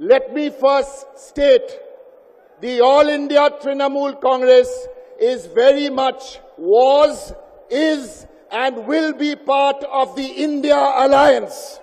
Let me first state the All India Trinamool Congress is very much, was, is and will be part of the India Alliance.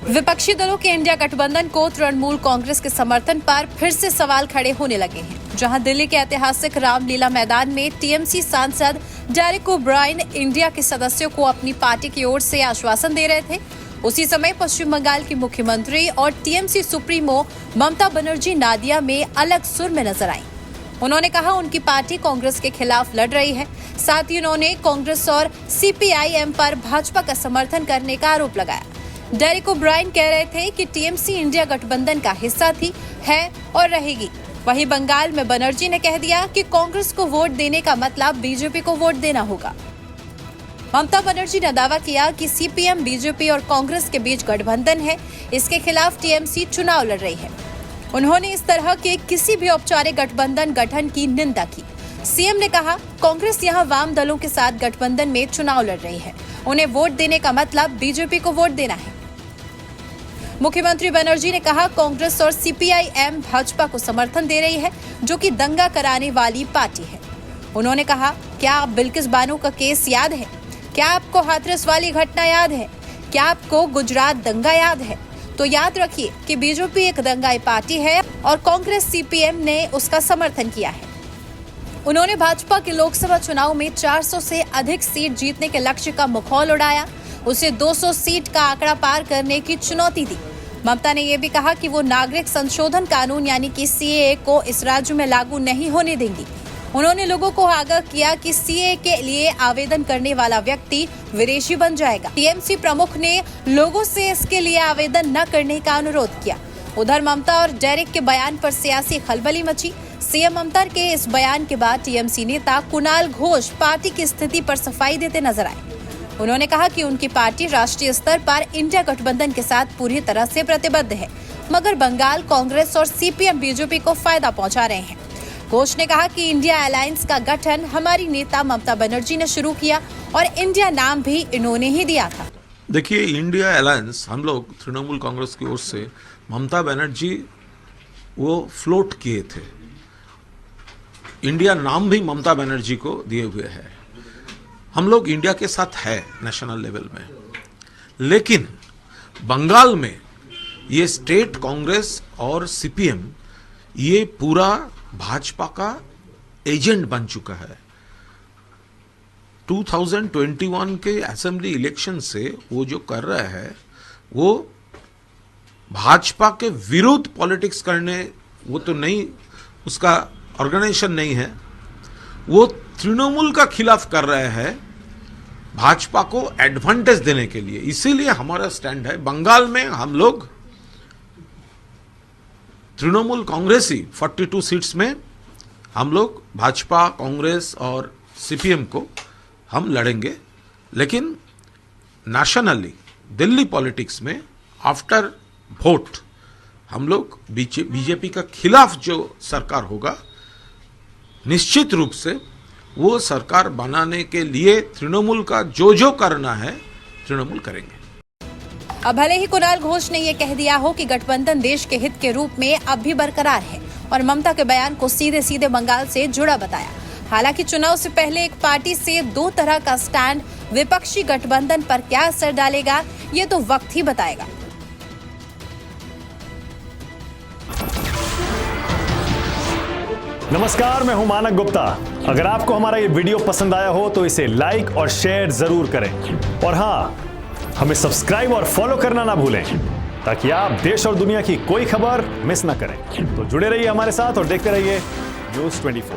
विपक्षी दलों के India गठबंधन को तृणमूल कांग्रेस के समर्थन पर फिर से सवाल खड़े होने लगे हैं। जहां दिल्ली के ऐतिहासिक रामलीला मैदान में टीएमसी सांसद डेरेक ओब्रायन इंडिया के सदस्यों को अपनी पार्टी की ओर से आश्वासन दे रहे थे, उसी समय पश्चिम बंगाल की मुख्यमंत्री और टीएमसी सुप्रीमो ममता बनर्जी नादिया में अलग सुर में नजर आईं। उन्होंने कहा उनकी पार्टी कांग्रेस के खिलाफ लड़ रही है। साथ ही उन्होंने कांग्रेस और सीपीआईएम पर भाजपा का समर्थन करने का आरोप लगाया। डेरेक ओब्रायन कह रहे थे कि टीएमसी इंडिया गठबंधन का हिस्सा थी, है और रहेगी। वहीं बंगाल में बनर्जी ने कह दिया कि कांग्रेस को वोट देने का मतलब बीजेपी को वोट देना होगा। ममता बनर्जी ने दावा किया कि सीपीएम, बीजेपी और कांग्रेस के बीच गठबंधन है, इसके खिलाफ टीएमसी चुनाव लड़ रही है। उन्होंने इस तरह के किसी भी औपचारिक गठबंधन गठन की निंदा की। सीएम ने कहा कांग्रेस यहां वाम दलों के साथ गठबंधन में चुनाव लड़ रही है, उन्हें वोट देने का मतलब बीजेपी को वोट देना है। मुख्यमंत्री बनर्जी ने कहा कांग्रेस और सीपीआईएम भाजपा को समर्थन दे रही है, जो कि दंगा कराने वाली पार्टी है। उन्होंने कहा क्या आप बिल्किस बानो का केस याद है? क्या आपको हाथरस वाली घटना याद है? क्या आपको गुजरात दंगा याद है? तो याद रखिए कि बीजेपी एक दंगाई पार्टी है और कांग्रेस सीपीएम ने उसका समर्थन किया है। उन्होंने भाजपा के लोकसभा चुनाव में 400 से अधिक सीट जीतने के लक्ष्य का मखौल उड़ाया, उसे 200 सीट का आंकड़ा पार करने की चुनौती दी। ममता ने यह भी कहा कि वो नागरिक संशोधन कानून यानी कि सीएए को इस राज्य में लागू नहीं होने देंगी। उन्होंने लोगों को आगाह किया कि सीएए के लिए आवेदन करने वाला व्यक्ति विदेशी बन जाएगा। टीएमसी प्रमुख ने लोगों से इसके लिए आवेदन न करने का अनुरोध किया। उधर ममता और डेरेक के बयान पर सियासी खलबली मची। सीएम ममता के इस बयान के बाद टीएमसी नेता कुणाल घोष पार्टी की स्थिति पर सफाई देते नजर आए। उन्होंने कहा कि उनकी पार्टी राष्ट्रीय स्तर पर इंडिया गठबंधन के साथ पूरी तरह से प्रतिबद्ध है, मगर बंगाल कांग्रेस और सीपीएम बीजेपी को फायदा पहुंचा रहे हैं। घोष ने कहा कि इंडिया अलायंस का गठन हमारी नेता ममता बनर्जी ने शुरू किया और इंडिया नाम भी इन्होंने ही दिया था। देखिए, इंडिया अलायंस हम लोग तृणमूल कांग्रेस की ओर से ममता बनर्जी वो फ्लोट किए थे। इंडिया नाम भी ममता बनर्जी को दिए हुए है। हम लोग इंडिया के साथ है नेशनल लेवल में, लेकिन बंगाल में ये स्टेट कांग्रेस और सीपीएम ये पूरा भाजपा का एजेंट बन चुका है। 2021 के असेंबली इलेक्शन से वो जो कर रहा है वो भाजपा के विरुद्ध पॉलिटिक्स करने, वो तो नहीं, उसका ऑर्गेनाइजेशन नहीं है, वो तृणमूल का खिलाफ कर रहे हैं भाजपा को एडवांटेज देने के लिए। इसीलिए हमारा स्टैंड है बंगाल में हम लोग तृणमूल कांग्रेस ही 42 सीट्स में हम लोग भाजपा, कांग्रेस और सीपीएम को हम लड़ेंगे, लेकिन नेशनली दिल्ली पॉलिटिक्स में आफ्टर वोट हम लोग बीजेपी का खिलाफ जो सरकार होगा, निश्चित रूप से वो सरकार बनाने के लिए तृणमूल का जो करना है तृणमूल करेंगे। अब भले ही कुणाल घोष ने यह कह दिया हो कि गठबंधन देश के हित के रूप में अब भी बरकरार है और ममता के बयान को सीधे सीधे बंगाल से जुड़ा बताया। हालांकि चुनाव से पहले एक पार्टी से दो तरह का स्टैंड विपक्षी गठबंधन पर क्या असर डालेगा, ये तो वक्त ही बताएगा। नमस्कार, मैं हूं मानक गुप्ता। अगर आपको हमारा ये वीडियो पसंद आया हो तो इसे लाइक और शेयर जरूर करें और हाँ, हमें सब्सक्राइब और फॉलो करना ना भूलें ताकि आप देश और दुनिया की कोई खबर मिस ना करें। तो जुड़े रहिए हमारे साथ और देखते रहिए न्यूज़ 24।